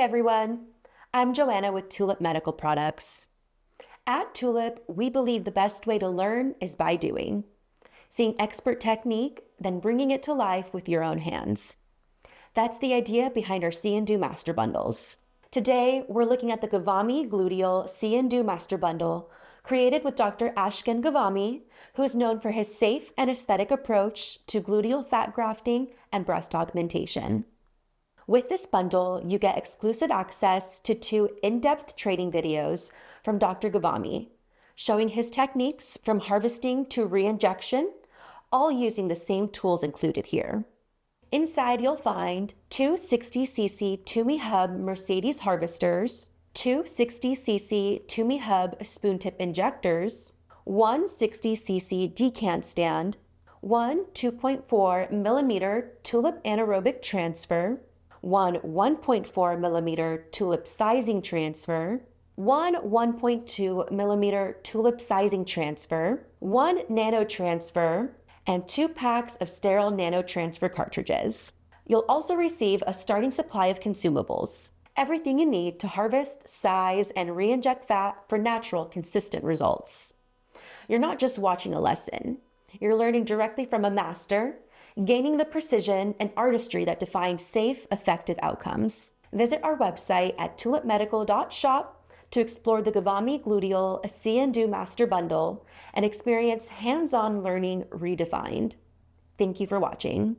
everyone, I'm Joanna with Tulip Medical Products. At Tulip, we believe the best way to learn is by doing, seeing expert technique, then bringing it to life with your own hands. That's the idea behind our See and Do Master Bundles. Today, we're looking at the Ghavami Gluteal See and Do Master Bundle, created with Dr. Ashkan Ghavami, who is known for his safe and aesthetic approach to gluteal fat grafting and breast augmentation. With this bundle, you get exclusive access to 2 in-depth training videos from Dr. Ghavami, showing his techniques from harvesting to re-injection, all using the same tools included here. Inside, you'll find 2 60cc Toomey Hub Mercedes harvesters, 2 60cc Toomey Hub spoon tip injectors, 1 60cc decant stand, 1 2.4 millimeter Tulip anaerobic transfer, 1 1.4 millimeter Tulip sizing transfer, 1 1.2 millimeter Tulip sizing transfer, 1 nano transfer, and 2 packs of sterile nano transfer cartridges. You'll also receive a starting supply of consumables, everything you need to harvest, size, and re-inject fat for natural, consistent results. You're not just watching a lesson. You're learning directly from a master, gaining the precision and artistry that define safe, effective outcomes. Visit our website at tulipmedical.shop to explore the Ghavami Gluteal See and Do Master Bundle and experience hands-on learning redefined. Thank you for watching.